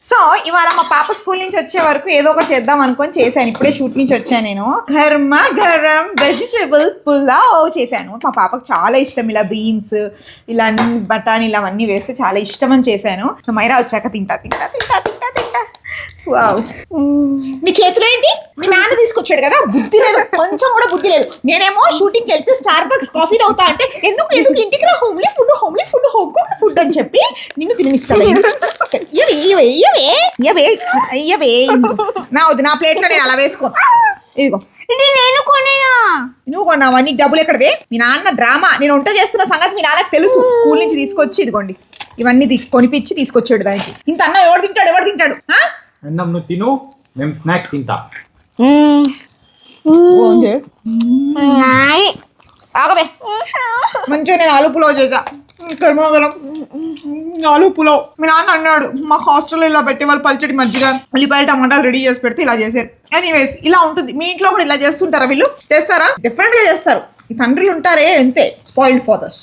So ఇవాళ మా పాప స్కూల్ నుంచి వచ్చే వరకు ఏదో ఒకటి చేద్దాం అనుకొని చేశాను. ఇప్పుడే షూట్ నుంచి వచ్చాను నేను. గర్మా గరం వెజిటేబుల్ పులావ్ చేశాను. మా పాపకు చాలా ఇష్టం ఇలా బీన్స్ ఇలా బఠానీలు అవన్నీ వేస్తే చాలా ఇష్టం అని చేశాను. సో మైరా వచ్చాక తింటా తింటా తింటా తింటా తింటా. వావ్. నీ చేతిలో ఏంటి? మీ నాన్న తీసుకొచ్చాడు కదా, బుద్ధి లేదు, కొంచెం కూడా బుద్ధి లేదు. నేనేమో షూటింగ్కి వెళ్తే స్టార్ బక్స్ కాఫీ తాగుతా అంటే ఎందుకు ఎందుకు ఇంటికి రా, homely food home cooked food అని చెప్పి నిన్ను తినిస్తాడు. నా ప్లేట్లో నేను అలా వేసుకో. ఇదిగో ఇది నేను కొనేనా? నువ్వు కొన్నావా? నీకు డబ్బులు ఎక్కడవే? మీ నాన్న డ్రామా. నేను వంట చేస్తున్న సంగతి మీ నాన్నకు తెలుసు. స్కూల్ నుంచి తీసుకొచ్చి ఇదిగోండి ఇవన్నీ కొనిపించి తీసుకొచ్చాడు. దానికి ఇంత అన్న ఎవరు తింటాడు? అన్నం నువ్వు తిను, మేము స్నాక్స్ తింటా. ఆగవే, మంచిగా నేను ఆలు పులావ్ చేసా. కర్మగలం ఆలు పులావ్. మీ నాన్న అన్నాడు మా హాస్టల్లో ఇలా పెట్టే వాళ్ళు పల్చడి మజ్జిగ ఉల్లిపాయలు టమాటాలు రెడీ చేసి పెడితే ఇలా చేశారు. ఎనీవేస్ ఇలా ఉంటుంది. మీ ఇంట్లో కూడా ఇలా చేస్తుంటారా? వీళ్ళు చేస్తారా? డిఫరెంట్ గా చేస్తారు. ఈ తండ్రి ఉంటారే అంతే, స్పాయిల్డ్ ఫాదర్స్.